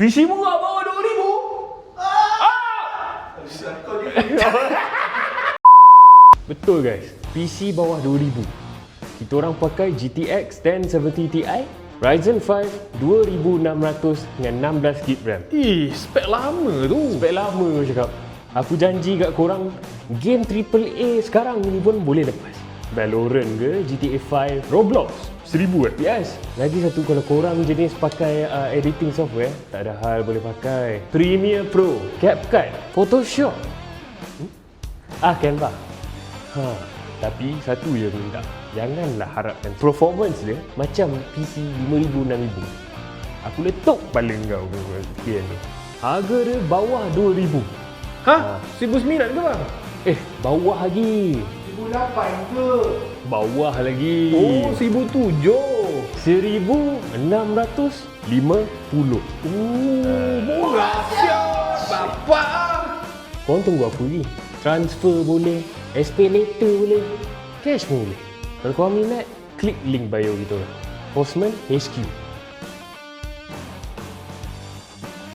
PC murah bawah 2,000. Betul guys, PC bawah 2,000. Kita orang pakai GTX 1070 Ti, Ryzen 5 2600 dengan 16GB RAM. Spek lama tu. Spek lama aku cakap. Aku janji kat korang, game AAA sekarang ni pun boleh lepas. Valorant ke, GTA 5, Roblox 1000 FPS. Lagi satu, kalau korang jenis pakai editing software, tak ada hal boleh pakai Premiere Pro, CapCut, Photoshop, Canva. Tapi satu je aku minta, janganlah harapkan performance dia macam PC 5000, 6000. Aku letup kepala kau ke ni. Harga dia bawah 2000. 1,900 ke bang? Bawah lagi. 1,800 ke? Bawah lagi. Oh, 1,700. 1,650. Murah siap. Bapak. Korang tunggu apa lagi? Transfer boleh, SP later boleh, cash pun boleh. Kalau korang minat, klik link bio kita. Postman HQ.